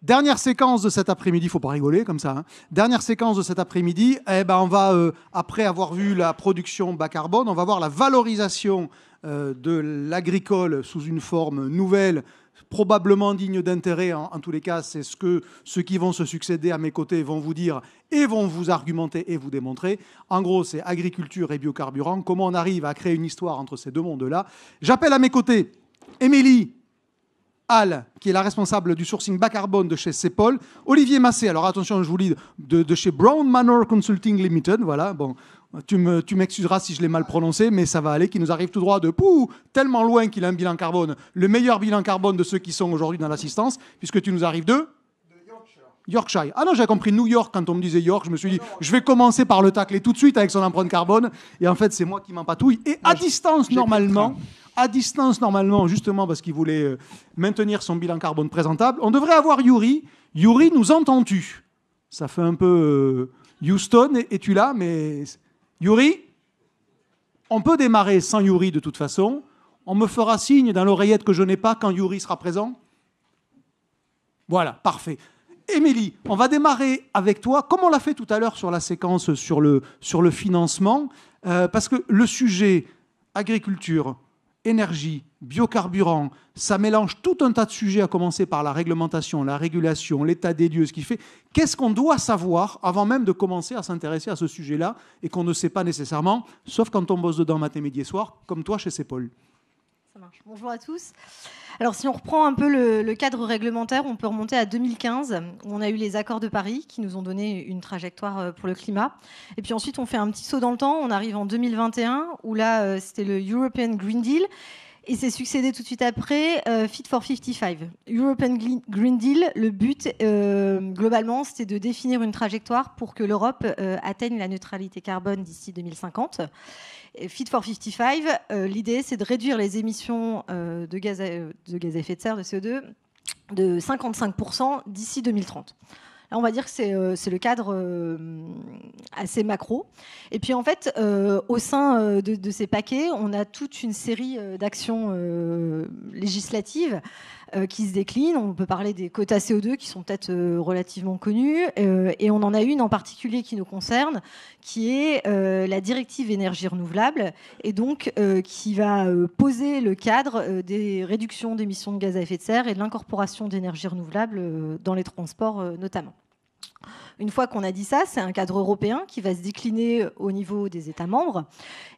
Dernière séquence de cet après-midi, il ne faut pas rigoler comme ça. Hein. Dernière séquence de cet après-midi, on va, après avoir vu la production bas carbone, on va voir la valorisation de l'agricole sous une forme nouvelle, probablement digne d'intérêt. En tous les cas, c'est ce que ceux qui vont se succéder à mes côtés vont vous dire et vont vous argumenter et vous démontrer. En gros, c'est agriculture et biocarburant. Comment on arrive à créer une histoire entre ces deux mondes-là. J'appelle à mes côtés Émilie Hall, qui est la responsable du sourcing bas carbone de chez CEPOL, Olivier Massé, alors attention, je vous lis, de chez Brown Manor Consulting Limited, voilà, bon, tu m'excuseras si je l'ai mal prononcé, mais ça va aller, qui nous arrive tout droit de tellement loin qu'il a un bilan carbone, le meilleur bilan carbone de ceux qui sont aujourd'hui dans l'assistance, puisque tu nous arrives de Yorkshire. Ah non, j'ai compris New York quand on me disait York. Je me suis dit, je vais commencer par le tacler tout de suite avec son empreinte carbone. Et en fait, c'est moi qui m'empatouille. Et à distance, normalement, justement parce qu'il voulait maintenir son bilan carbone présentable, on devrait avoir Yuri. Yuri, nous entends-tu? Ça fait un peu Houston, es-tu là? Mais Yuri, on peut démarrer sans Yuri de toute façon. On me fera signe dans l'oreillette que je n'ai pas quand Yuri sera présent. Voilà, parfait. Émilie, on va démarrer avec toi, comme on l'a fait tout à l'heure sur la séquence sur le financement, parce que le sujet agriculture, énergie, biocarburant, ça mélange tout un tas de sujets, à commencer par la réglementation, la régulation, l'état des lieux, ce qui fait. Qu'est-ce qu'on doit savoir avant même de commencer à s'intéresser à ce sujet-là et qu'on ne sait pas nécessairement, sauf quand on bosse dedans matin, midi et soir, comme toi chez CEPOL. Ça marche. Bonjour à tous. Alors, si on reprend un peu le cadre réglementaire, on peut remonter à 2015, où on a eu les accords de Paris qui nous ont donné une trajectoire pour le climat. Et puis ensuite, on fait un petit saut dans le temps. On arrive en 2021, où là, c'était le European Green Deal. Et c'est succédé tout de suite après Fit for 55. European Green Deal, le but, globalement, c'était de définir une trajectoire pour que l'Europe atteigne la neutralité carbone d'ici 2050. Fit for 55, l'idée, c'est de réduire les émissions de gaz à effet de serre, de CO2, de 55% d'ici 2030. Là, on va dire que c'est le cadre assez macro. Et puis, en fait, au sein de ces paquets, on a toute une série d'actions législatives qui se déclinent. On peut parler des quotas CO2 qui sont peut-être relativement connus. Et on en a une en particulier qui nous concerne, qui est la directive énergie renouvelable, et donc qui va poser le cadre des réductions d'émissions de gaz à effet de serre et de l'incorporation d'énergie renouvelable dans les transports notamment. Une fois qu'on a dit ça, c'est un cadre européen qui va se décliner au niveau des États membres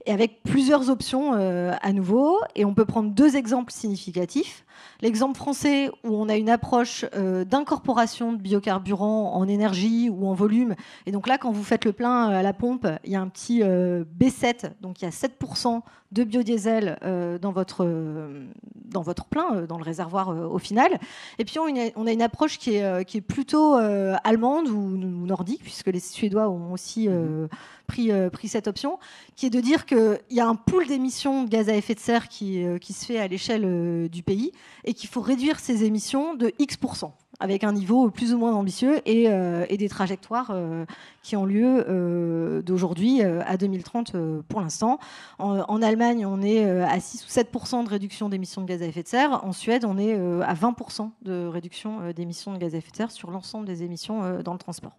et avec plusieurs options à nouveau. Et on peut prendre deux exemples significatifs. L'exemple français où on a une approche d'incorporation de biocarburants en énergie ou en volume. Et donc là, quand vous faites le plein à la pompe, il y a un petit B7, donc il y a 7% de biodiesel dans votre plein, dans le réservoir au final. Et puis on a une approche qui est plutôt allemande ou nordique, puisque les Suédois ont aussi pris cette option, qui est de dire qu'il y a un pool d'émissions de gaz à effet de serre qui se fait à l'échelle du pays et qu'il faut réduire ces émissions de X%, avec un niveau plus ou moins ambitieux et des trajectoires qui ont lieu d'aujourd'hui à 2030 pour l'instant. En Allemagne, on est à 6 ou 7% de réduction d'émissions de gaz à effet de serre. En Suède, on est à 20% de réduction d'émissions de gaz à effet de serre sur l'ensemble des émissions dans le transport.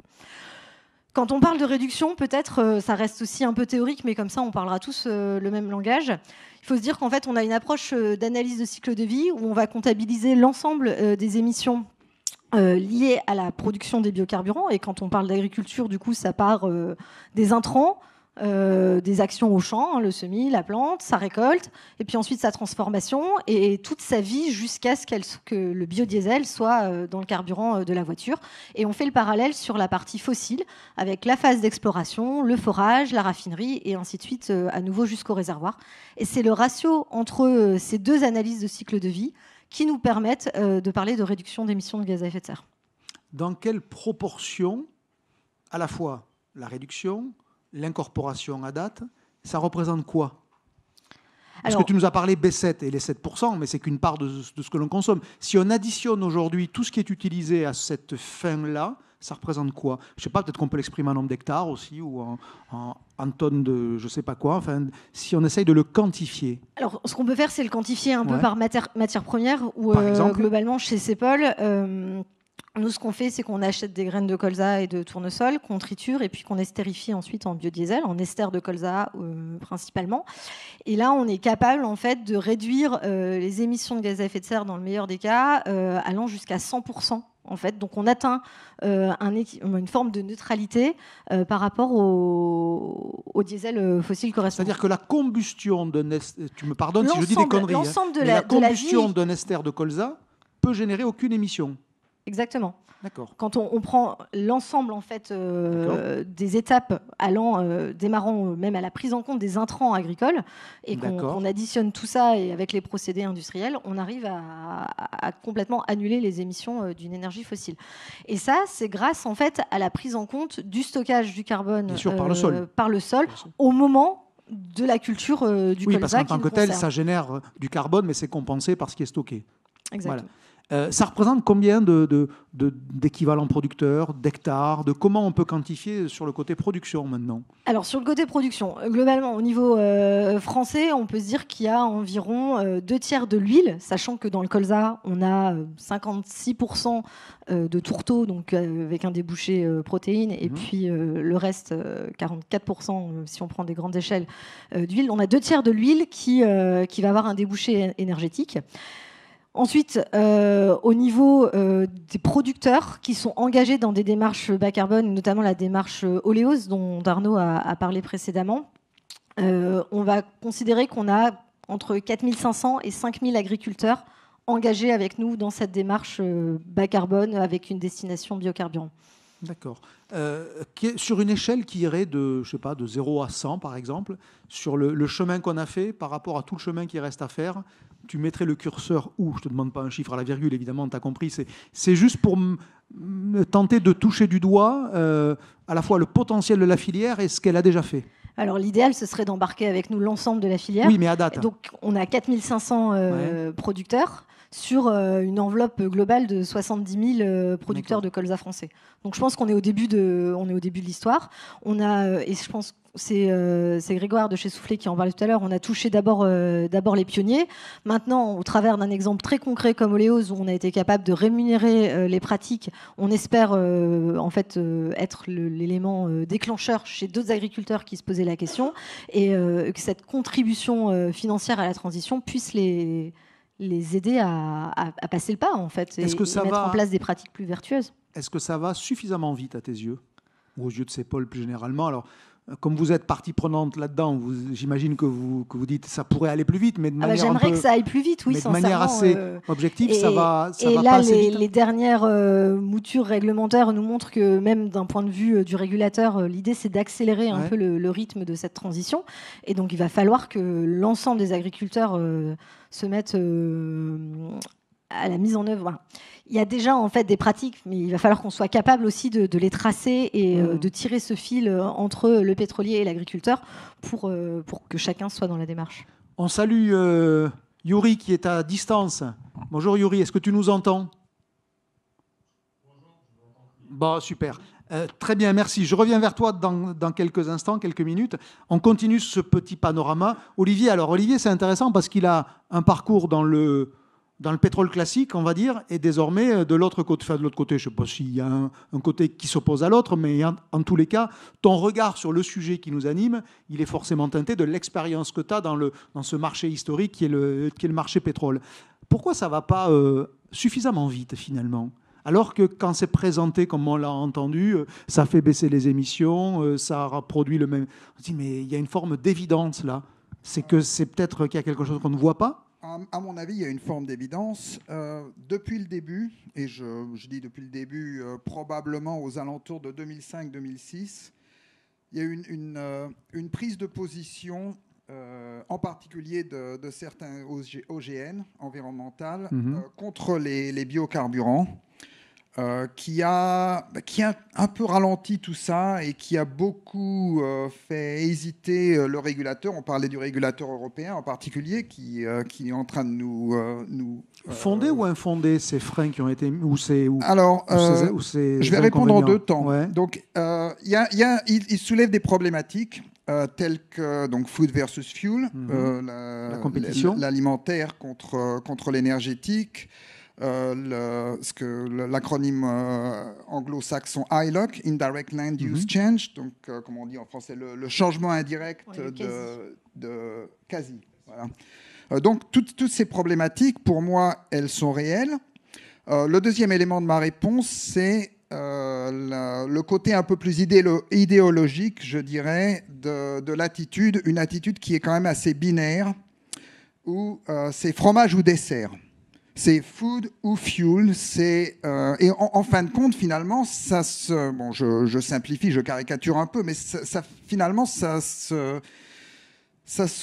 Quand on parle de réduction, peut-être ça reste aussi un peu théorique, mais comme ça, on parlera tous le même langage. Il faut se dire qu'en fait, on a une approche d'analyse de cycle de vie où on va comptabiliser l'ensemble des émissions liées à la production des biocarburants. Et quand on parle d'agriculture, du coup, ça part des intrants, des actions au champ, le semis, la plante, sa récolte, et puis ensuite sa transformation, et toute sa vie jusqu'à ce que le biodiesel soit dans le carburant de la voiture. Et on fait le parallèle sur la partie fossile, avec la phase d'exploration, le forage, la raffinerie, et ainsi de suite, à nouveau jusqu'au réservoir. Et c'est le ratio entre ces deux analyses de cycle de vie qui nous permettent de parler de réduction d'émissions de gaz à effet de serre. Dans quelle proportion, à la fois la réduction, l'incorporation à date, ça représente quoi? Parce que tu nous as parlé B7 et les 7%, mais c'est qu'une part de ce que l'on consomme. Si on additionne aujourd'hui tout ce qui est utilisé à cette fin-là, ça représente quoi? Je ne sais pas, peut-être qu'on peut l'exprimer en nombre d'hectares aussi, ou en tonnes de je ne sais pas quoi. Enfin, si on essaye de le quantifier. Alors, ce qu'on peut faire, c'est le quantifier un peu par matière première, ou par exemple, globalement, chez CEPOL, Nous, ce qu'on fait, c'est qu'on achète des graines de colza et de tournesol, qu'on triture et puis qu'on estérifie ensuite en biodiesel, en ester de colza principalement. Et là, on est capable en fait de réduire les émissions de gaz à effet de serre dans le meilleur des cas, allant jusqu'à 100%. En fait, donc on atteint une forme de neutralité par rapport au diesel fossile correspondant. C'est-à-dire que la combustion d'un ester, tu me pardonnes si je dis des conneries, la combustion d'un ester de colza peut générer aucune émission. Exactement. D'accord. Quand on prend l'ensemble en fait des étapes démarrant même à la prise en compte des intrants agricoles et qu'on additionne tout ça et avec les procédés industriels, on arrive à complètement annuler les émissions d'une énergie fossile. Et ça, c'est grâce en fait à la prise en compte du stockage du carbone par le sol au moment de la culture du colza. Oui, parce qu'en tant que tel, ça génère du carbone, mais c'est compensé par ce qui est stocké. Exactement. Voilà. Ça représente combien d'équivalents producteurs, d'hectares, de comment on peut quantifier sur le côté production maintenant? Alors sur le côté production, globalement au niveau français, on peut se dire qu'il y a environ 2 tiers de l'huile, sachant que dans le colza, on a 56% de tourteau, donc avec un débouché protéines, et puis le reste, 44% si on prend des grandes échelles d'huile. On a 2 tiers de l'huile qui va avoir un débouché énergétique. Ensuite, au niveau des producteurs qui sont engagés dans des démarches bas carbone, notamment la démarche Oleos dont Arnaud a parlé précédemment, on va considérer qu'on a entre 4500 et 5000 agriculteurs engagés avec nous dans cette démarche bas carbone avec une destination biocarburant. D'accord. Sur une échelle qui irait de 0 à 100 par exemple, sur le chemin qu'on a fait par rapport à tout le chemin qui reste à faire, tu mettrais le curseur où? Je ne te demande pas un chiffre à la virgule, évidemment, tu as compris. C'est juste pour tenter de toucher du doigt à la fois le potentiel de la filière et ce qu'elle a déjà fait. Alors l'idéal, ce serait d'embarquer avec nous l'ensemble de la filière. Oui, mais à date. Donc on a 4500 producteurs sur une enveloppe globale de 70 000 producteurs de colza français. Donc je pense qu'on est au début de l'histoire. Et je pense que c'est Grégoire de chez Soufflé qui en parlait tout à l'heure. On a touché d'abord les pionniers. Maintenant, au travers d'un exemple très concret comme Oleos, où on a été capable de rémunérer les pratiques, on espère être l'élément déclencheur chez d'autres agriculteurs qui se posaient la question et que cette contribution financière à la transition puisse les aider à passer le pas, en fait, et mettre en place des pratiques plus vertueuses. Est-ce que ça va suffisamment vite à tes yeux, ou aux yeux de CEPOL plus généralement? Alors, comme vous êtes partie prenante là-dedans, j'imagine que vous dites que ça pourrait aller plus vite, mais de manière j'aimerais que ça aille plus vite, oui, mais de manière assez objective, ça va là, pas assez vite. Les dernières moutures réglementaires nous montrent que même d'un point de vue du régulateur, l'idée c'est d'accélérer un peu le rythme de cette transition. Et donc il va falloir que l'ensemble des agriculteurs se mettent à la mise en œuvre. Il y a déjà en fait des pratiques, mais il va falloir qu'on soit capable aussi de les tracer et de tirer ce fil entre le pétrolier et l'agriculteur pour que chacun soit dans la démarche. On salue Yuri qui est à distance. Bonjour Yuri, est-ce que tu nous entends? Bon, super. Très bien, merci. Je reviens vers toi dans quelques instants, quelques minutes. On continue ce petit panorama. Olivier, c'est intéressant parce qu'il a un parcours dans le pétrole classique, on va dire, et désormais, de l'autre côté, je ne sais pas s'il y a un côté qui s'oppose à l'autre, mais en tous les cas, ton regard sur le sujet qui nous anime, il est forcément teinté de l'expérience que tu as dans ce marché historique qui est le marché pétrole. Pourquoi ça ne va pas suffisamment vite, finalement ? Alors que quand c'est présenté comme on l'a entendu, ça fait baisser les émissions, ça produit le même... On se dit, mais il y a une forme d'évidence là. C'est peut-être qu'il y a quelque chose qu'on ne voit pas. À mon avis, il y a une forme d'évidence. Depuis le début, et je dis depuis le début, probablement aux alentours de 2005-2006, il y a eu une prise de position, en particulier de certains OGN environnementales, contre les biocarburants, qui a un peu ralenti tout ça et qui a beaucoup fait hésiter le régulateur. On parlait du régulateur européen en particulier qui est en train de nous fondé ou infondé ces freins qui ont été je vais répondre en deux temps. Ouais. Donc il soulève des problématiques telles que donc food versus fuel, la compétition, l'alimentaire contre l'énergétique. l'acronyme anglo-saxon ILUC, Indirect Land Use Change, donc comment on dit en français, le changement indirect de quasi. Voilà. Donc toutes ces problématiques, pour moi, elles sont réelles. Le deuxième élément de ma réponse, c'est le côté un peu plus idéologique, je dirais, de l'attitude, une attitude qui est quand même assez binaire, où c'est fromage ou dessert. C'est food ou fuel. Et en fin de compte, finalement, je simplifie, je caricature un peu, mais finalement, ça se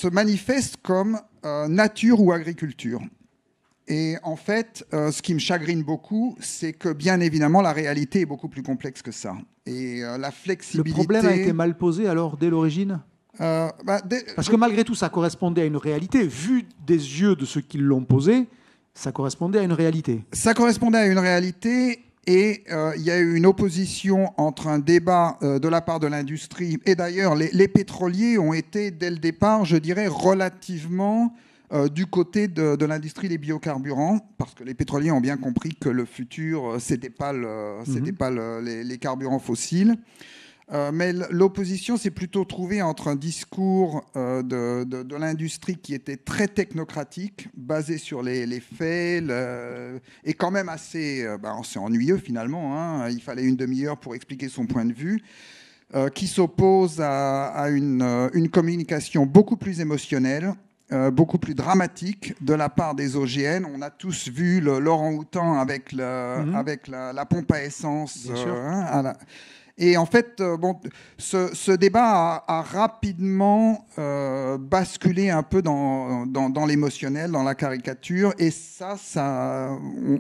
manifeste comme nature ou agriculture. Et en fait, ce qui me chagrine beaucoup, c'est que bien évidemment, la réalité est beaucoup plus complexe que ça. Et la flexibilité... Le problème a été mal posé alors dès l'origine ? Parce que malgré tout, ça correspondait à une réalité. Vu des yeux de ceux qui l'ont posé, ça correspondait à une réalité. Ça correspondait à une réalité. Et il y a eu une opposition entre un débat de la part de l'industrie. Et d'ailleurs, les pétroliers ont été, dès le départ, je dirais, relativement du côté de l'industrie des biocarburants, parce que les pétroliers ont bien compris que le futur, c'était pas les carburants fossiles. Mais l'opposition s'est plutôt trouvée entre un discours de l'industrie qui était très technocratique, basé sur les faits, et quand même assez ennuyeux finalement. Hein. Il fallait une demi-heure pour expliquer son point de vue, qui s'oppose à une communication beaucoup plus émotionnelle, beaucoup plus dramatique de la part des OGN. On a tous vu l'orang-outan avec la pompe à essence. Et en fait, ce débat a rapidement basculé un peu dans l'émotionnel, dans la caricature. Et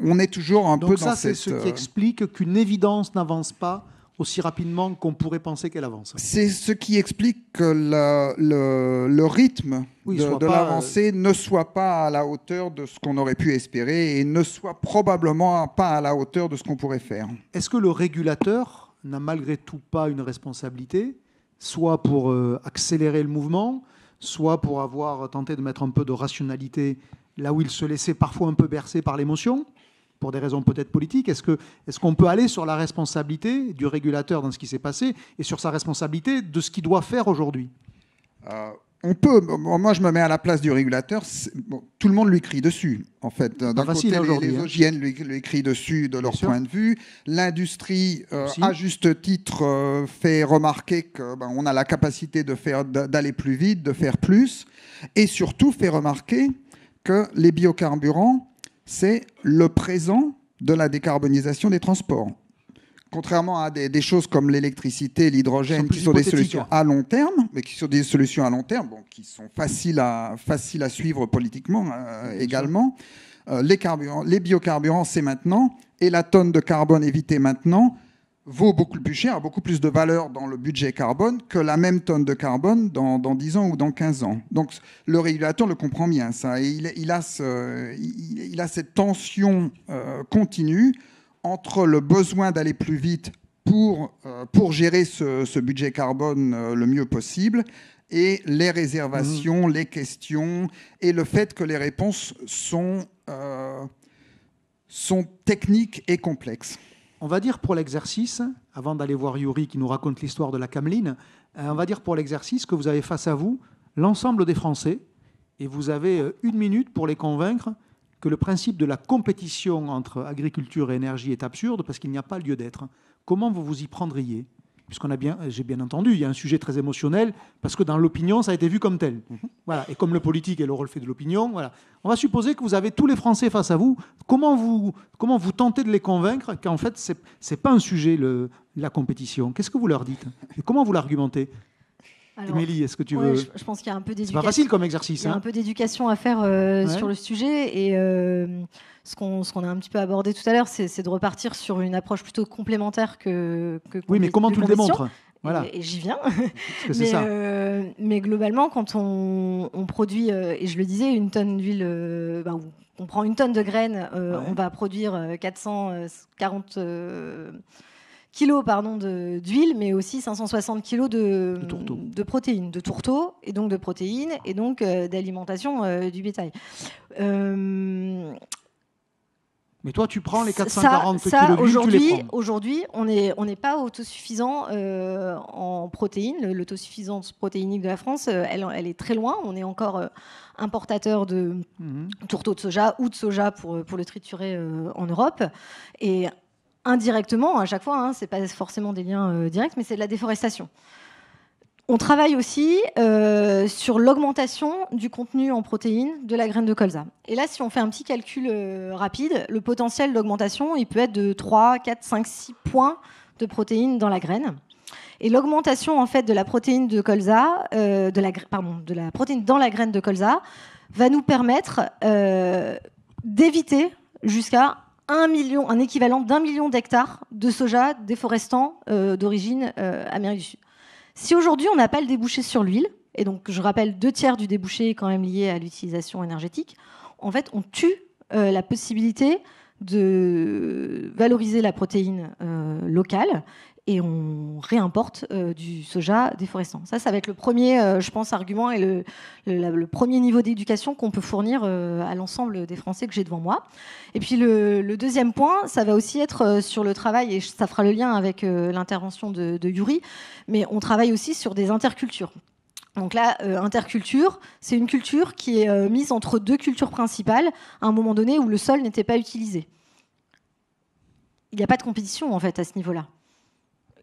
on est toujours un peu dans cette... Donc ça, c'est ce qui explique qu'une évidence n'avance pas aussi rapidement qu'on pourrait penser qu'elle avance. C'est ce qui explique que le rythme de l'avancée ne soit pas à la hauteur de ce qu'on aurait pu espérer et ne soit probablement pas à la hauteur de ce qu'on pourrait faire. Est-ce que le régulateur n'a malgré tout pas une responsabilité, soit pour accélérer le mouvement, soit pour avoir tenté de mettre un peu de rationalité là où il se laissait parfois un peu bercer par l'émotion, pour des raisons peut-être politiques? Est-ce qu'on peut aller sur la responsabilité du régulateur dans ce qui s'est passé et sur sa responsabilité de ce qu'il doit faire aujourd'hui? On peut. Moi, je me mets à la place du régulateur. Tout le monde lui crie dessus, en fait. D'un côté, les OGN lui crient dessus de leur point de vue. L'industrie, à juste titre, fait remarquer qu'on a la capacité d'aller plus vite, de faire plus. Et surtout, fait remarquer que les biocarburants, c'est le présent de la décarbonisation des transports. Contrairement à des choses comme l'électricité, l'hydrogène, qui sont des solutions à long terme, mais qui sont des solutions à long terme, qui sont faciles à suivre politiquement également. Les biocarburants, c'est maintenant, et la tonne de carbone évitée maintenant vaut beaucoup plus cher, a beaucoup plus de valeur dans le budget carbone que la même tonne de carbone dans 10 ans ou dans 15 ans. Donc le régulateur le comprend bien, ça. Et il a cette tension continue entre le besoin d'aller plus vite pour gérer ce budget carbone le mieux possible et les réservations, les questions, et le fait que les réponses sont techniques et complexes. On va dire pour l'exercice, avant d'aller voir Yuri qui nous raconte l'histoire de la cameline, on va dire pour l'exercice que vous avez face à vous l'ensemble des Français et vous avez 1 minute pour les convaincre que le principe de la compétition entre agriculture et énergie est absurde parce qu'il n'y a pas lieu d'être. Comment vous vous y prendriez ? J'ai bien entendu, il y a un sujet très émotionnel parce que dans l'opinion, ça a été vu comme tel. Voilà. Et comme le politique est le reflet de l'opinion, voilà. On va supposer que vous avez tous les Français face à vous. Comment vous tentez de les convaincre qu'en fait, ce n'est pas un sujet, la compétition ? Qu'est-ce que vous leur dites ? Et comment vous l'argumentez ? Émilie, est-ce que tu veux... Je pense qu'il y a un peu d'éducation. C'est pas facile comme exercice. Il y a un peu d'éducation à faire sur le sujet. Et ce qu'on a un petit peu abordé tout à l'heure, c'est de repartir sur une approche plutôt complémentaire que oui, mais comment tu le démontres ? Voilà. Et j'y viens. Mais globalement, quand on produit, et je le disais, une tonne d'huile, on prend une tonne de graines, on va produire 440 kilos d'huile, mais aussi 560 kilos de protéines, de tourteaux, et donc de protéines, et donc d'alimentation du bétail. Mais toi, tu prends les 440 kilos d'huile, tu les prends. Aujourd'hui, on n'est pas autosuffisant en protéines. L'autosuffisance protéinique de la France, elle est très loin. On est encore importateur de tourteaux de soja ou de soja pour le triturer en Europe. Et indirectement, à chaque fois, hein, ce n'est pas forcément des liens directs, mais c'est de la déforestation. On travaille aussi sur l'augmentation du contenu en protéines de la graine de colza. Et là, si on fait un petit calcul rapide, le potentiel d'augmentation, il peut être de 3, 4, 5, 6 points de protéines dans la graine. Et l'augmentation en fait de la protéine de colza, de la protéine dans la graine de colza, va nous permettre d'éviter jusqu'à un équivalent d'1 million d'hectares de soja déforestant d'origine Amérique du Sud. Si aujourd'hui on n'a pas le débouché sur l'huile, et donc je rappelle 2/3 du débouché est quand même lié à l'utilisation énergétique, en fait on tue la possibilité de valoriser la protéine locale et on réimporte du soja déforestant. Ça va être le premier, je pense, argument et le premier niveau d'éducation qu'on peut fournir à l'ensemble des Français que j'ai devant moi. Et puis le deuxième point, ça va aussi être sur le travail, et ça fera le lien avec l'intervention de Yuri, mais on travaille aussi sur des intercultures. Donc là, interculture, c'est une culture qui est mise entre deux cultures principales à un moment donné où le sol n'était pas utilisé. Il n'y a pas de compétition en fait à ce niveau-là.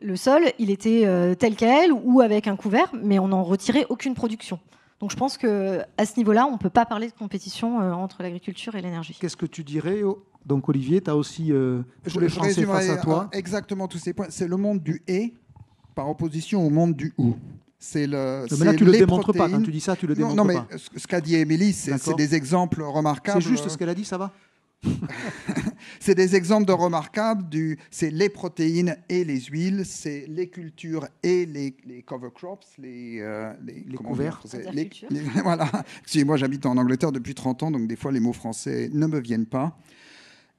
Le sol, il était tel quel ou avec un couvert, mais on n'en retirait aucune production. Donc je pense qu'à ce niveau-là, on ne peut pas parler de compétition entre l'agriculture et l'énergie. Qu'est-ce que tu dirais donc Olivier, tu as aussi tous les Français face à toi. Exactement tous ces points. C'est le monde du « et » par opposition au monde du « ou ». Mais là, tu ne le démontres pas. Quand tu dis ça, tu le démontres pas. Non, mais ce qu'a dit Émilie, c'est des exemples remarquables. C'est juste ce qu'elle a dit, ça va. C'est des exemples remarquables c'est les protéines et les huiles, c'est les cultures et les cover crops, les couverts. Voilà. Moi, j'habite en Angleterre depuis 30 ans, donc des fois, les mots français ne me viennent pas.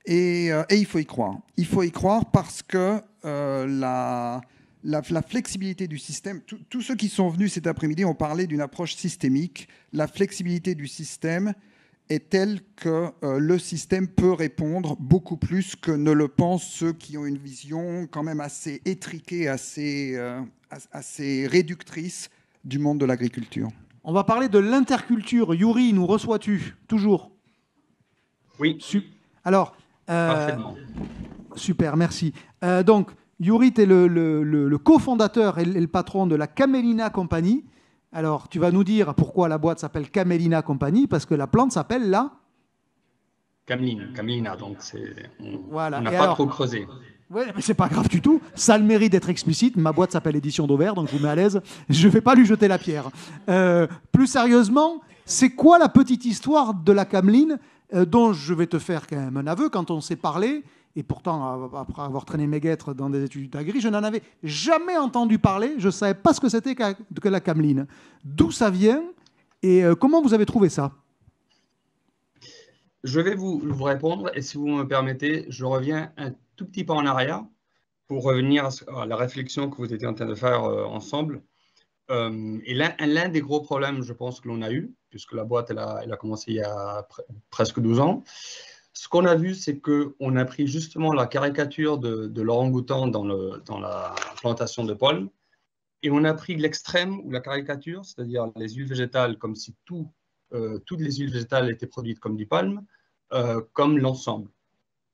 Et il faut y croire. Il faut y croire parce que la flexibilité du système, tous ceux qui sont venus cet après-midi ont parlé d'une approche systémique. La flexibilité du système est telle que le système peut répondre beaucoup plus que ne le pensent ceux qui ont une vision quand même assez étriquée, assez réductrice du monde de l'agriculture. On va parler de l'interculture. Yuri, nous reçois-tu toujours? Oui. Alors, super, merci. Donc, Yuri, tu es le cofondateur et le patron de la Camelina Company. Alors, tu vas nous dire pourquoi la boîte s'appelle Camelina Company, parce que la plante s'appelle la Camelina, donc voilà. On n'a pas trop creusé. Oui, mais c'est pas grave du tout. Ça a le mérite d'être explicite. Ma boîte s'appelle Édition d'Auvert, donc je vous mets à l'aise. Je ne vais pas lui jeter la pierre. Plus sérieusement, c'est quoi la petite histoire de la cameline dont je vais te faire quand même un aveu quand on s'est parlé? Et pourtant, après avoir traîné mes guêtres dans des études d'agri, je n'en avais jamais entendu parler. Je ne savais pas ce que c'était que la cameline. D'où ça vient et comment vous avez trouvé ça? Je vais vous répondre et si vous me permettez, je reviens un tout petit peu en arrière pour revenir à la réflexion que vous étiez en train de faire ensemble. Et l'un des gros problèmes, je pense, que l'on a eu, puisque la boîte elle a commencé il y a presque 12 ans, ce qu'on a vu, c'est qu'on a pris justement la caricature de l'orang-outan dans la plantation de palme et on a pris l'extrême ou la caricature, c'est-à-dire les huiles végétales, comme si toutes les huiles végétales étaient produites comme du palme, comme l'ensemble.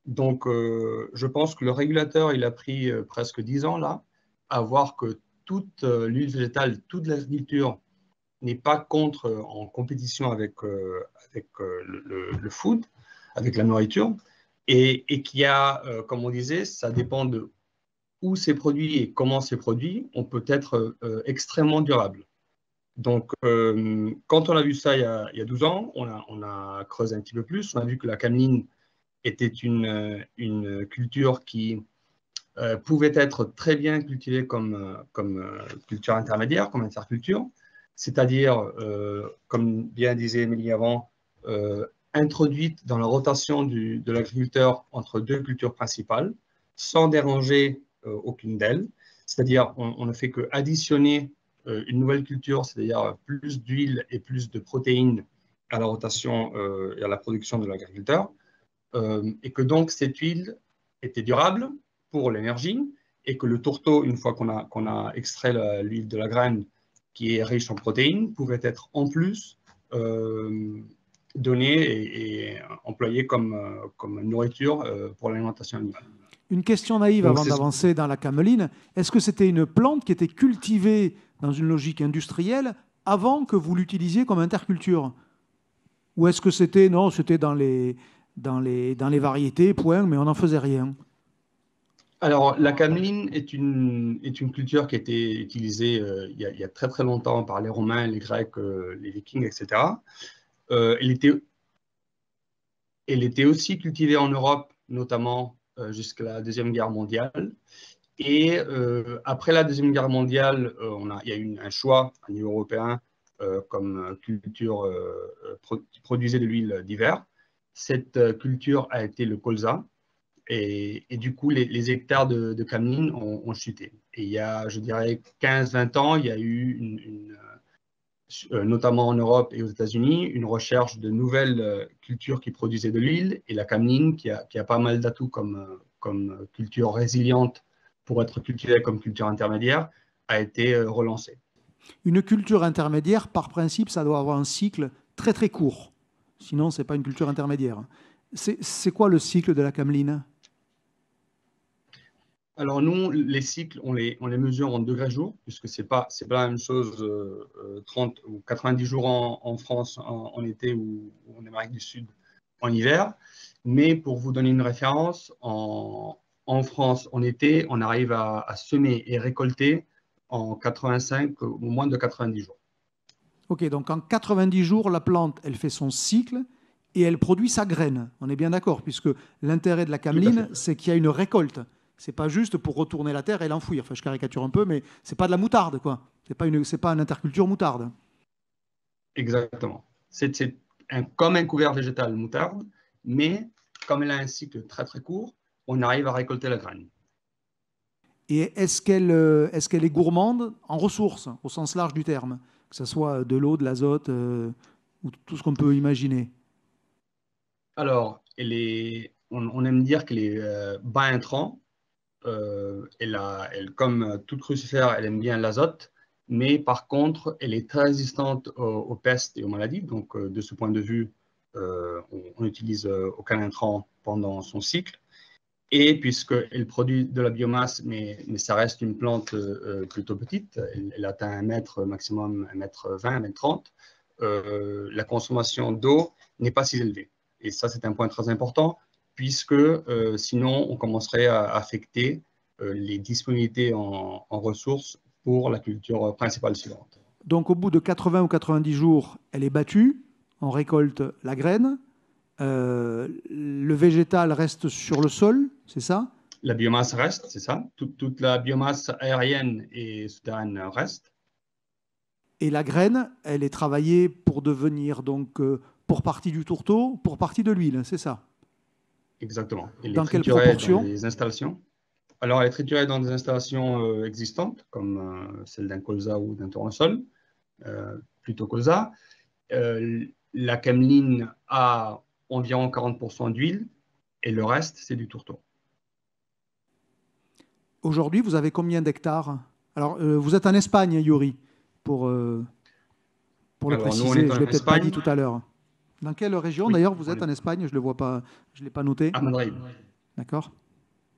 Donc, je pense que le régulateur, il a pris presque 10 ans là, à voir que toute l'huile végétale, toute l'agriculture n'est pas en compétition avec le food, avec la nourriture, et qu'il y a, comme on disait, ça dépend de où c'est produit et comment c'est produit, on peut être extrêmement durable. Donc, quand on a vu ça il y a 12 ans, on a creusé un petit peu plus, on a vu que la cameline était une culture qui pouvait être très bien cultivée comme culture intermédiaire, comme interculture, c'est-à-dire, comme bien disait Émilie avant, introduite dans la rotation de l'agriculteur entre deux cultures principales, sans déranger aucune d'elles. C'est-à-dire, on ne fait qu'additionner une nouvelle culture, c'est-à-dire plus d'huile et plus de protéines à la rotation et à la production de l'agriculteur, et que donc cette huile était durable pour l'énergie et que le tourteau, une fois qu'on a extrait l'huile de la graine qui est riche en protéines, pouvait être en plus donné et employé comme nourriture pour l'alimentation animale. Une question naïve Donc, avant d'avancer dans la cameline. Est-ce que c'était une plante qui était cultivée dans une logique industrielle avant que vous l'utilisiez comme interculture? Ou est-ce que c'était, non, c'était dans les variétés, point, mais on n'en faisait rien? Alors, la cameline est une culture qui a été utilisée il y a très très longtemps par les Romains, les Grecs, les Vikings, etc. Elle était aussi cultivée en Europe, notamment jusqu'à la Deuxième Guerre mondiale. Et après la Deuxième Guerre mondiale, il y a eu un choix à niveau européen comme culture qui produisait de l'huile d'hiver. Cette culture a été le colza. Et du coup, les hectares de cameline ont chuté. Et il y a, je dirais, 15-20 ans, il y a eu, notamment en Europe et aux États-Unis, une recherche de nouvelles cultures qui produisaient de l'huile. Et la cameline, qui a pas mal d'atouts comme culture résiliente pour être cultivée comme culture intermédiaire, a été relancée. Une culture intermédiaire, par principe, ça doit avoir un cycle très très court. Sinon, ce n'est pas une culture intermédiaire. C'est quoi le cycle de la cameline? Alors nous, les cycles, on les mesure en degrés jours, puisque c'est pas la même chose 30 ou 90 jours en France en été ou en Amérique du Sud en hiver. Mais pour vous donner une référence, en France en été, on arrive à semer et récolter en 85 ou moins de 90 jours. Ok, donc en 90 jours, la plante, elle fait son cycle et elle produit sa graine. On est bien d'accord, puisque l'intérêt de la cameline, c'est qu'il y a une récolte. C'est pas juste pour retourner la terre et l'enfouir. Enfin, je caricature un peu, mais c'est pas de la moutarde, quoi. C'est pas une interculture moutarde. Exactement. C'est comme un couvert végétal moutarde, mais comme elle a un cycle très très court, on arrive à récolter la graine. Et est-ce qu'elle est gourmande en ressources, au sens large du terme, que ce soit de l'eau, de l'azote, ou tout ce qu'on peut imaginer? Alors, on aime dire qu'elle est bas intrant. Comme toute crucifère, elle aime bien l'azote, mais par contre, elle est très résistante aux pestes et aux maladies. Donc, de ce point de vue, on n'utilise aucun intrant pendant son cycle. Et puisqu'elle produit de la biomasse, mais ça reste une plante plutôt petite, elle atteint 1 mètre maximum, 1,20 m, 1,30 m, la consommation d'eau n'est pas si élevée. Et ça, c'est un point très important, puisque sinon, on commencerait à affecter les disponibilités en ressources pour la culture principale suivante. Donc, au bout de 80 ou 90 jours, elle est battue, on récolte la graine, le végétal reste sur le sol, c'est ça? La biomasse reste, c'est ça. Toute la biomasse aérienne et souterraine reste. Et la graine, elle est travaillée pour devenir donc pour partie du tourteau, pour partie de l'huile, c'est ça? Exactement. Elle Dans est quelle triturée proportion? dans les installations. Alors, elle est triturée dans des installations existantes, comme celle d'un colza ou d'un tournesol, plutôt colza. La cameline a environ 40% d'huile et le reste, c'est du tourteau. Aujourd'hui, vous avez combien d'hectares? Alors, vous êtes en Espagne, Yuri, pour, pour le Alors, nous, on préciser. est Je ne en l'ai peut-être pas dit Espagne. tout à l'heure. Dans quelle région, Oui, d'ailleurs, vous on êtes est en Espagne? Je ne le vois pas, je ne l'ai pas noté. à Madrid. D'accord.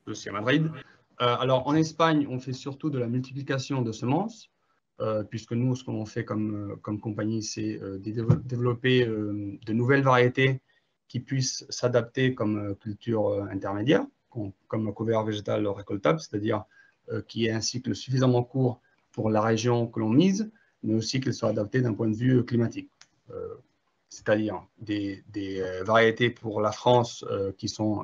Je suis à Madrid. Alors, en Espagne, on fait surtout de la multiplication de semences, puisque nous, ce qu'on fait comme compagnie, c'est développer de nouvelles variétés qui puissent s'adapter comme culture intermédiaire, comme couvert végétal récoltable, c'est-à-dire qui ait un cycle suffisamment court pour la région que l'on mise, mais aussi qu'elle soit adaptée d'un point de vue climatique. C'est-à-dire des variétés pour la France qui sont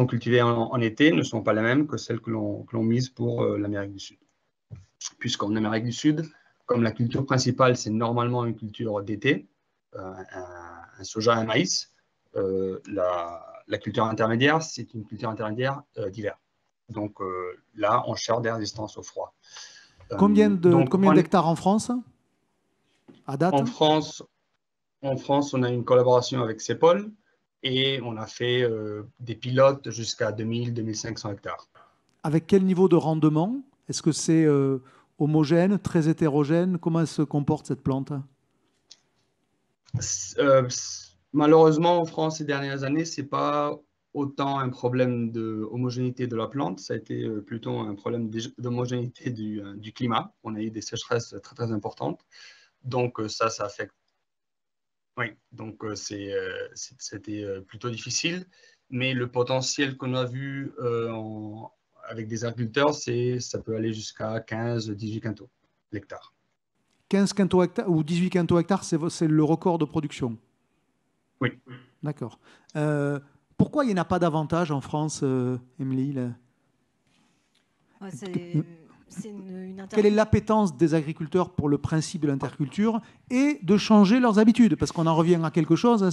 cultivées en été ne sont pas les mêmes que celles que l'on mise pour l'Amérique du Sud. Puisqu'en Amérique du Sud, comme la culture principale, c'est normalement une culture d'été, un soja, un maïs, la culture intermédiaire, c'est une culture intermédiaire d'hiver. Donc là, on cherche des résistances au froid. Combien Donc, d'hectares en France, à date? En France, on a une collaboration avec CEPOL et on a fait des pilotes jusqu'à 2000-2500 hectares. Avec quel niveau de rendement? Est-ce que c'est homogène, très hétérogène? Comment elle se comporte cette plante? Malheureusement, en France, ces dernières années, ce n'est pas autant un problème d'homogénéité de la plante, ça a été plutôt un problème d'homogénéité du climat. On a eu des sécheresses très, très importantes. Donc, ça affecte. Oui, donc c'était plutôt difficile. Mais le potentiel qu'on a vu avec des agriculteurs, ça peut aller jusqu'à 15-18 quintaux l'hectare. 15 quintaux hectares ou 18 quintaux hectares, c'est le record de production. Oui. D'accord. Pourquoi il n'y en a pas davantage en France, Émilie? Quelle est l'appétence des agriculteurs pour le principe de l'interculture et de changer leurs habitudes? Parce qu'on en revient à quelque chose, hein,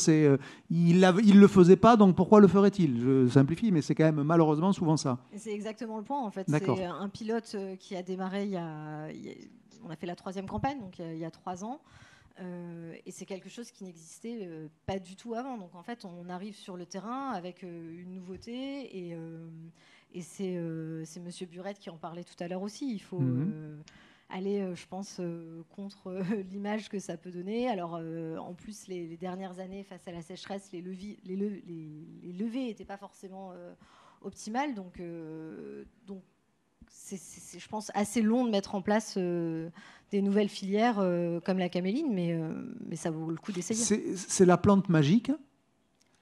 ils ne le faisaient pas, donc pourquoi le feraient-ils? Je simplifie, mais c'est quand même malheureusement souvent ça. C'est exactement le point, en fait. C'est un pilote qui a démarré on a fait la 3e campagne, donc il y a 3 ans. Et c'est quelque chose qui n'existait pas du tout avant. Donc en fait, on arrive sur le terrain avec une nouveauté et c'est Monsieur Burette qui en parlait tout à l'heure aussi. Il faut aller, je pense, contre l'image que ça peut donner. Alors en plus, les dernières années, face à la sécheresse, les levées n'étaient pas forcément optimales. Donc c'est, je pense, assez long de mettre en place des nouvelles filières comme la caméline, mais ça vaut le coup d'essayer. C'est la plante magique.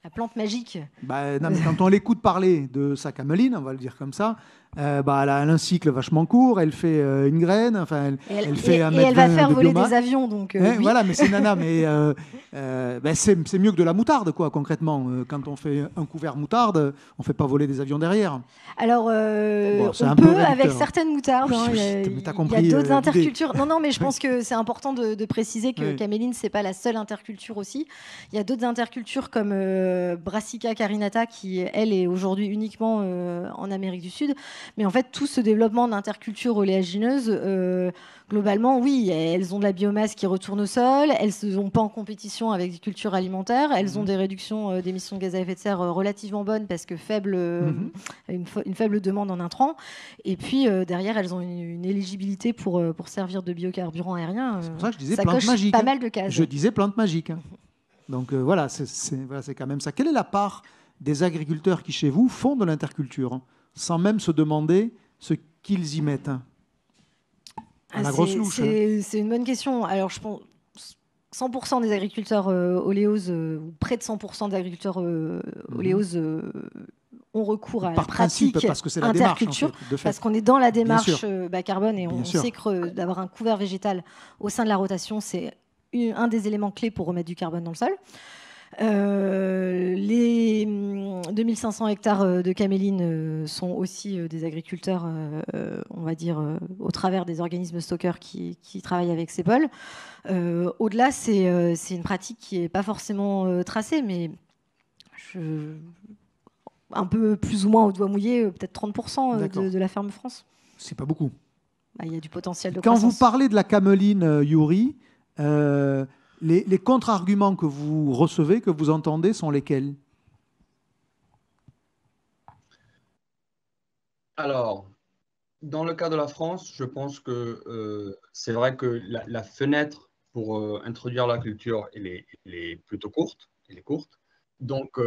La plante magique. Non, mais quand on l'écoute parler de sa caméline, on va le dire comme ça, elle a un cycle vachement court, elle fait une graine, enfin, elle fait un mètre. Et elle va faire voler des avions, donc. Oui. Voilà, mais c'est nana, mais c'est mieux que de la moutarde, quoi, concrètement. Quand on fait un couvert moutarde, on fait pas voler des avions derrière. Alors, on peut avec certaines moutardes. Hein, il y a d'autres intercultures. Non, mais je pense que c'est important de préciser que caméline, c'est pas la seule interculture aussi. Il y a d'autres intercultures comme Brassica carinata, qui elle est aujourd'hui uniquement en Amérique du Sud. Mais en fait, tout ce développement d'interculture oléagineuse, globalement, oui, elles ont de la biomasse qui retourne au sol, elles ne sont pas en compétition avec des cultures alimentaires, elles ont des réductions d'émissions de gaz à effet de serre relativement bonnes parce que une faible demande en intrants. Et puis, derrière, elles ont une éligibilité pour servir de biocarburant aérien. C'est pour ça que je disais plante magique. Pas mal de cases. Je disais plante magique. Donc voilà, c'est quand même ça. Quelle est la part des agriculteurs qui, chez vous, font de l'interculture sans même se demander ce qu'ils y mettent? À la grosse louche. C'est une bonne question. Alors, je pense 100% des agriculteurs oléoses, ou près de 100% des agriculteurs oléoses ont recours à la pratique parce que c'est la interculture, démarche, en fait, parce qu'on est dans la démarche bas carbone et on sait que d'avoir un couvert végétal au sein de la rotation, c'est un des éléments clés pour remettre du carbone dans le sol. Les 2500 hectares de caméline sont aussi des agriculteurs, on va dire, au travers des organismes stockeurs qui travaillent avec CEPOL. Au-delà, c'est une pratique qui n'est pas forcément tracée, mais un peu plus ou moins au doigt mouillé, peut-être 30% de la ferme France. C'est pas beaucoup. Il y a du potentiel de croissance. Quand vous parlez de la caméline, Yuri, les contre-arguments que vous recevez, que vous entendez, sont lesquels? Alors, dans le cas de la France, je pense que c'est vrai que la fenêtre pour introduire la culture, elle est plutôt courte. Elle est courte. Donc,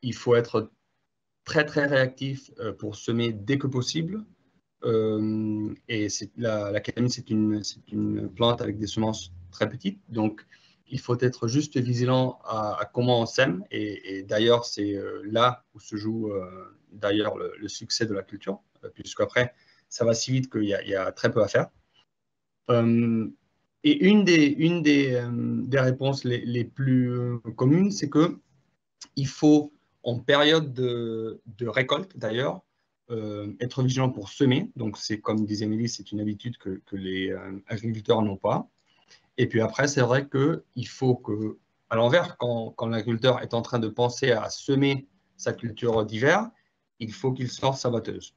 il faut être très, très réactif pour semer dès que possible. Et la caméline, c'est une plante avec des semences très petites. Donc, il faut être juste vigilant à comment on sème. Et d'ailleurs, c'est là où se joue d'ailleurs le succès de la culture, puisqu'après, ça va si vite qu'il y a très peu à faire. Et une des réponses les plus communes, c'est qu'il faut, en période de récolte d'ailleurs, être vigilant pour semer. Donc, c'est comme disait Émilie, c'est une habitude que les agriculteurs n'ont pas. Et puis après, c'est vrai qu'il faut que, à l'envers, quand l'agriculteur est en train de penser à semer sa culture d'hiver, il faut qu'il sorte sa batteuse.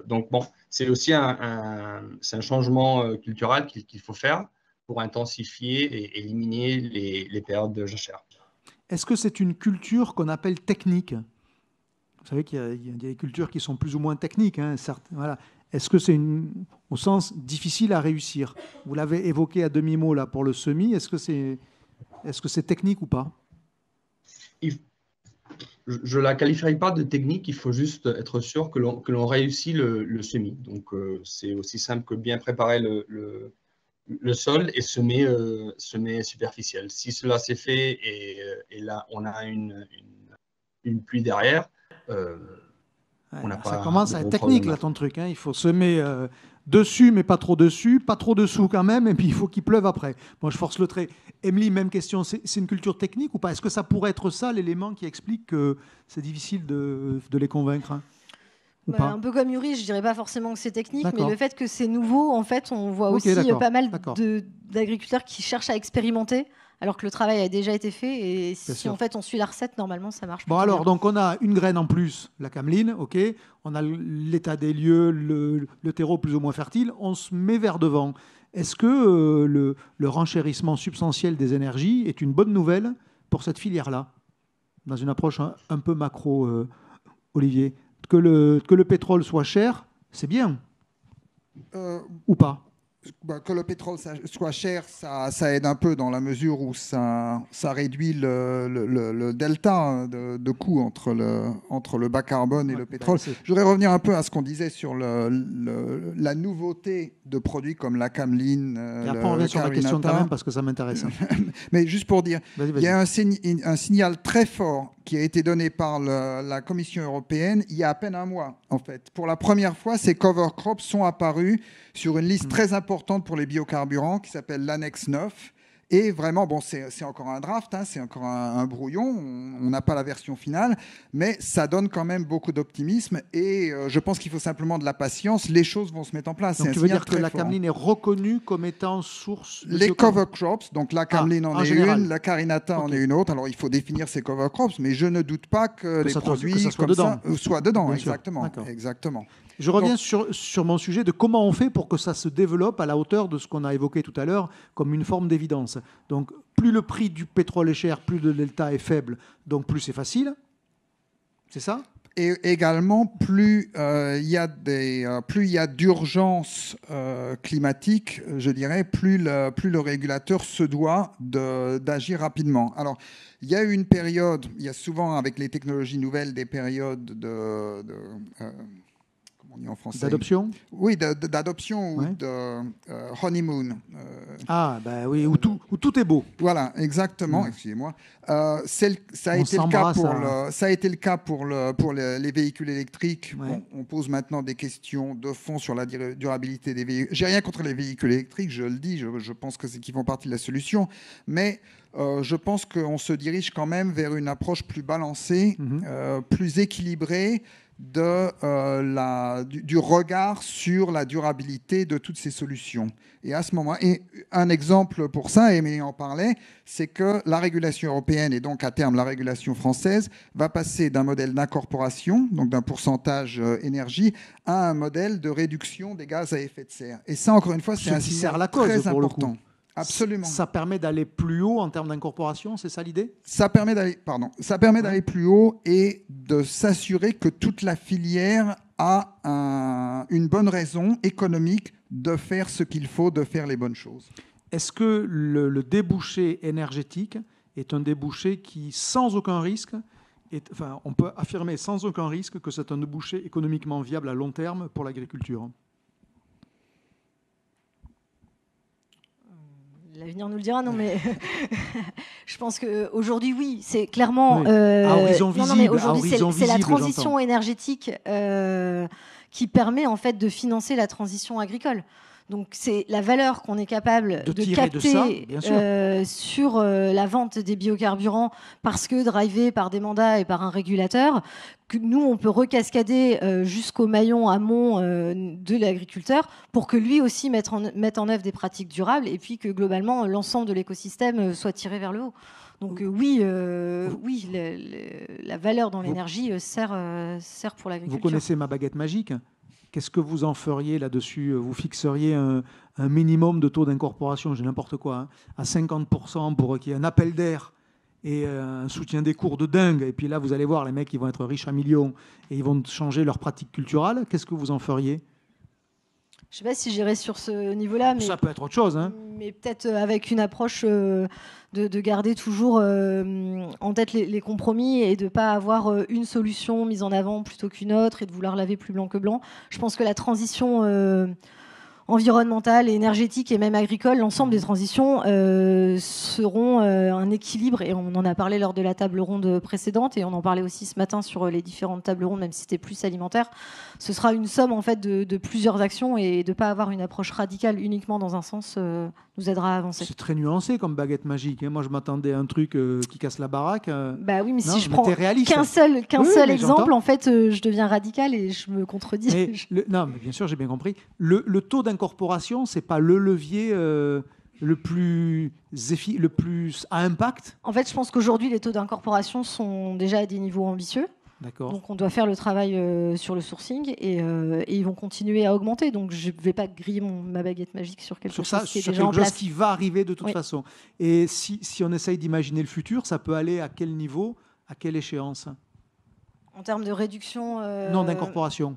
Donc bon, c'est aussi un changement culturel qu'il faut faire pour intensifier et éliminer les périodes de jachère. est-ce que c'est une culture qu'on appelle technique? Vous savez qu'il y a des cultures qui sont plus ou moins techniques, hein, certes, voilà. Est-ce que c'est au sens difficile à réussir? Vous l'avez évoqué à demi-mot là pour le semis. Est-ce que c'est technique ou pas? Je ne la qualifierai pas de technique, il faut juste être sûr que l'on réussit le semis. Donc, c'est aussi simple que bien préparer le sol et semer superficiel. Si cela s'est fait et là, on a une pluie derrière, on n'a pas. Ça commence à être gros technique, problème. là, ton truc. Hein. Il faut semer dessus, mais pas trop dessous quand même, et puis il faut qu'il pleuve après. Moi, je force le trait. Émilie, même question. C'est une culture technique ou pas? Est-ce que ça pourrait être ça l'élément qui explique que c'est difficile de les convaincre, hein, ou pas? Un peu comme Yuri, je dirais pas forcément que c'est technique, mais D'accord. le fait que c'est nouveau, en fait, on voit Ok, aussi d'accord, pas mal d'accord. d'agriculteurs qui cherchent à expérimenter, alors que le travail a déjà été fait. Et si sûr. en fait on suit la recette, normalement ça marche. Bon, plutôt alors, bien. donc on a une graine en plus, la cameline, ok. On a l'état des lieux, le terreau plus ou moins fertile. On se met vers devant. Est-ce que le renchérissement substantiel des énergies est une bonne nouvelle pour cette filière-là, dans une approche un peu macro, Olivier? Que le pétrole soit cher, c'est bien, ou pas? Que le pétrole soit cher, ça aide un peu dans la mesure où ça réduit le delta de coût entre le bas carbone et le pétrole. Je voudrais revenir un peu à ce qu'on disait sur la nouveauté de produits comme la cameline. Et après, on revient sur la question quand même parce que ça m'intéresse. Mais juste pour dire, Vas-y. il y a un signal très fort qui a été donné par la Commission européenne il y a à peine un mois, en fait. Pour la première fois, ces cover crops sont apparus sur une liste très importante pour les biocarburants qui s'appelle l'annexe 9. Et vraiment, bon, c'est encore un draft, hein, c'est encore un brouillon, on n'a pas la version finale, mais ça donne quand même beaucoup d'optimisme et je pense qu'il faut simplement de la patience, les choses vont se mettre en place. Donc tu veux dire que la cameline est reconnue comme étant source de les cover crops, donc la cameline en est général. une, la carinata en est une autre, alors il faut définir ces cover crops, mais je ne doute pas que les produits soit comme dedans. ça soient dedans, Bien exactement. sûr. Exactement. Je reviens sur mon sujet de comment on fait pour que ça se développe à la hauteur de ce qu'on a évoqué tout à l'heure comme une forme d'évidence. Donc, plus le prix du pétrole est cher, plus le delta est faible, donc plus c'est facile. C'est ça? Et également, plus il y a d'urgence climatique, je dirais, plus le régulateur se doit d'agir rapidement. Alors, il y a eu une période, il y a souvent avec les technologies nouvelles des périodes en français. D'adoption? Oui, d'adoption ou de honeymoon. Oui, où tout est beau. Voilà, exactement, excusez-moi. Ça a été le cas pour les véhicules électriques. Ouais. Bon, on pose maintenant des questions de fond sur la durabilité des véhicules. J'ai rien contre les véhicules électriques, je le dis, je pense qu'ils font partie de la solution, mais je pense qu'on se dirige quand même vers une approche plus balancée, plus équilibrée, du regard sur la durabilité de toutes ces solutions. Et à ce moment, et un exemple pour ça, Émilie en parlait, c'est que la régulation européenne et donc à terme la régulation française va passer d'un modèle d'incorporation, donc d'un pourcentage énergie, à un modèle de réduction des gaz à effet de serre. Et ça, encore une fois, c'est un signal très important. Absolument. Ça permet d'aller plus haut en termes d'incorporation, c'est ça l'idée? Ça permet d'aller plus haut et de s'assurer que toute la filière a une bonne raison économique de faire ce qu'il faut, de faire les bonnes choses. Est-ce que le débouché énergétique est un débouché qui, sans aucun risque, on peut affirmer sans aucun risque que c'est un débouché économiquement viable à long terme pour l'agriculture? L'avenir nous le dira, non mais je pense qu'aujourd'hui, oui, c'est clairement... Oui. À horizon visible, aujourd'hui, c'est la transition énergétique qui permet en fait de financer la transition agricole. Donc c'est la valeur qu'on est capable de capter sur la vente des biocarburants parce que drivé par des mandats et par un régulateur, que nous on peut recascader jusqu'au maillon amont de l'agriculteur pour que lui aussi mette en œuvre des pratiques durables et puis que globalement l'ensemble de l'écosystème soit tiré vers le haut. Donc oui, la valeur dans l'énergie sert pour l'agriculture. Vous connaissez ma baguette magique? Qu'est-ce que vous en feriez là-dessus? Vous fixeriez un minimum de taux d'incorporation, j'ai n'importe quoi, hein, à 50% pour qu'il y ait un appel d'air et un soutien des cours de dingue, et puis là, vous allez voir, les mecs, ils vont être riches à millions et ils vont changer leurs pratiques culturelles, qu'est-ce que vous en feriez? Je ne sais pas si j'irais sur ce niveau-là, mais Ça peut être autre chose, hein. Mais peut-être avec une approche de garder toujours en tête les compromis et de ne pas avoir une solution mise en avant plutôt qu'une autre et de vouloir laver plus blanc que blanc. Je pense que la transition environnementale, énergétique et même agricole, l'ensemble des transitions seront un équilibre, et on en a parlé lors de la table ronde précédente et on en parlait aussi ce matin sur les différentes tables rondes, même si c'était plus alimentaire. Ce sera une somme en fait de plusieurs actions, et de ne pas avoir une approche radicale uniquement dans un sens nous aidera à avancer. C'est très nuancé comme baguette magique, hein. Moi, je m'attendais à un truc qui casse la baraque. Bah oui, mais non, si je prends qu'un oui, seul exemple, j'entends. en fait, je deviens radicale et je me contredis. Non, mais bien sûr, j'ai bien compris. Le taux d'incorporation, c'est pas le levier le plus à impact. En fait, je pense qu'aujourd'hui, les taux d'incorporation sont déjà à des niveaux ambitieux. D'accord. Donc on doit faire le travail sur le sourcing, et ils vont continuer à augmenter. Donc je ne vais pas griller ma baguette magique sur quelque chose qui est déjà en place. Qui va arriver de toute Oui. façon. Et si on essaye d'imaginer le futur, ça peut aller à quel niveau, à quelle échéance? En termes de réduction... Non, d'incorporation.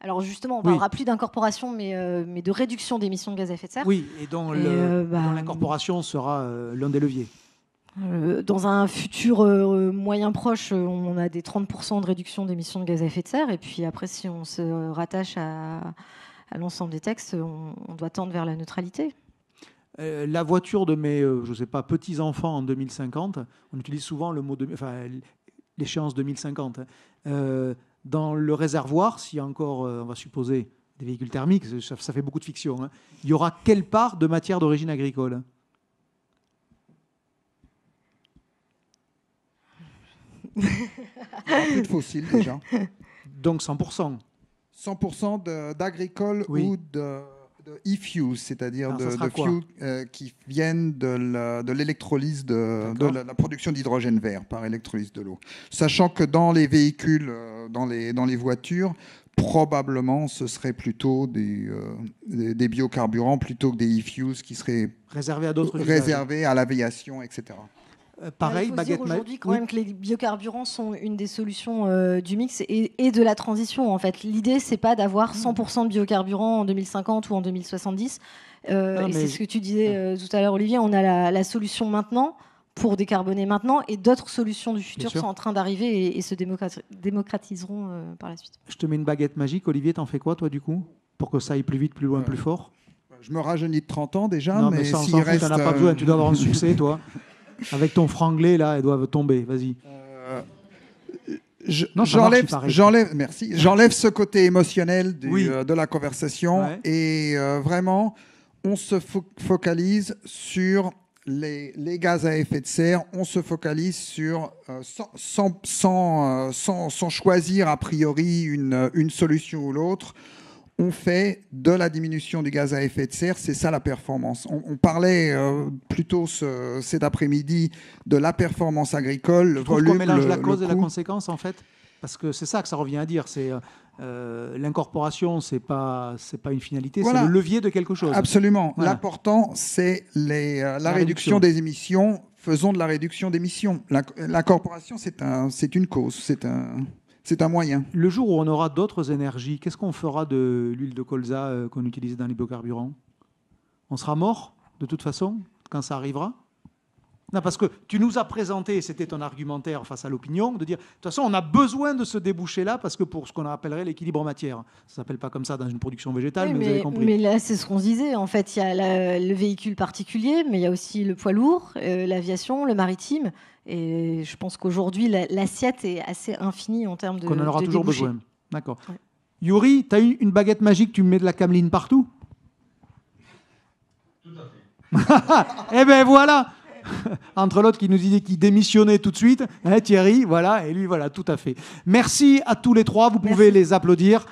Alors justement, on ne parlera plus d'incorporation, mais de réduction d'émissions de gaz à effet de serre. Oui, et dont l'incorporation sera l'un des leviers. Dans un futur moyen proche, on a des 30% de réduction d'émissions de gaz à effet de serre. Et puis après, si on se rattache à l'ensemble des textes, on doit tendre vers la neutralité. La voiture de mes je sais pas, petits-enfants en 2050, on utilise souvent le mot l'échéance 2050. Dans le réservoir, s'il y a encore, on va supposer, des véhicules thermiques, ça fait beaucoup de fiction, hein, il y aura quelle part de matière d'origine agricole? Il n'y aura plus de fossiles déjà. Donc 100%. 100% d'agricole ou de e-fuels, c'est-à-dire de fuels qui viennent de l'électrolyse, de la production d'hydrogène vert par électrolyse de l'eau. Sachant que dans les véhicules, dans les voitures, probablement ce serait plutôt des biocarburants plutôt que des e-fuels qui seraient réservés à d'autres réservés à l'aviation, etc. Pareil, il faut dire aujourd'hui quand même que les biocarburants sont une des solutions du mix et de la transition. En fait, l'idée c'est pas d'avoir 100% de biocarburants en 2050 ou en 2070. C'est ce que tu disais tout à l'heure, Olivier. On a la solution maintenant pour décarboner maintenant, et d'autres solutions du futur sont en train d'arriver et se démocratiseront par la suite. Je te mets une baguette magique, Olivier. T'en fais quoi toi du coup, pour que ça aille plus vite, plus loin, plus fort? Je me rajeunis de 30 ans déjà, non, mais ça, s'il reste, t'en as pas besoin. Tu dois avoir un succès, toi. Avec ton franglais, là, elles doivent tomber. Vas-y. J'enlève ce côté émotionnel de la conversation et vraiment, on se focalise sur les gaz à effet de serre. On se focalise sur sans choisir a priori une solution ou l'autre. On fait de la diminution du gaz à effet de serre, c'est ça la performance. On parlait plutôt cet après-midi de la performance agricole, le volume, qu'on mélange la cause et la conséquence en fait, parce que c'est ça que ça revient à dire. C'est l'incorporation, c'est pas une finalité, c'est le levier de quelque chose. Absolument. Voilà. L'important, c'est la réduction des émissions. Faisons de la réduction d'émissions. L'incorporation, c'est une cause, c'est un moyen. Le jour où on aura d'autres énergies, qu'est-ce qu'on fera de l'huile de colza qu'on utilise dans les biocarburants? On sera mort, de toute façon, quand ça arrivera? Non, parce que tu nous as présenté, c'était ton argumentaire face à l'opinion, de dire, de toute façon, on a besoin de ce débouché-là, parce que pour ce qu'on appellerait l'équilibre matière. Ça ne s'appelle pas comme ça dans une production végétale, mais vous avez compris. Mais là, c'est ce qu'on se disait. En fait, il y a le véhicule particulier, mais il y a aussi le poids lourd, l'aviation, le maritime. Et je pense qu'aujourd'hui, l'assiette est assez infinie en termes de qu'on en aura toujours débouchés. besoin. D'accord. Ouais. Yuri, tu as eu une baguette magique, tu me mets de la cameline partout? Tout à fait. Eh ben voilà. Entre l'autre qui nous disait qu'il démissionnait tout de suite, hein, Thierry, voilà, et lui, voilà, tout à fait. Merci à tous les trois, vous pouvez les applaudir.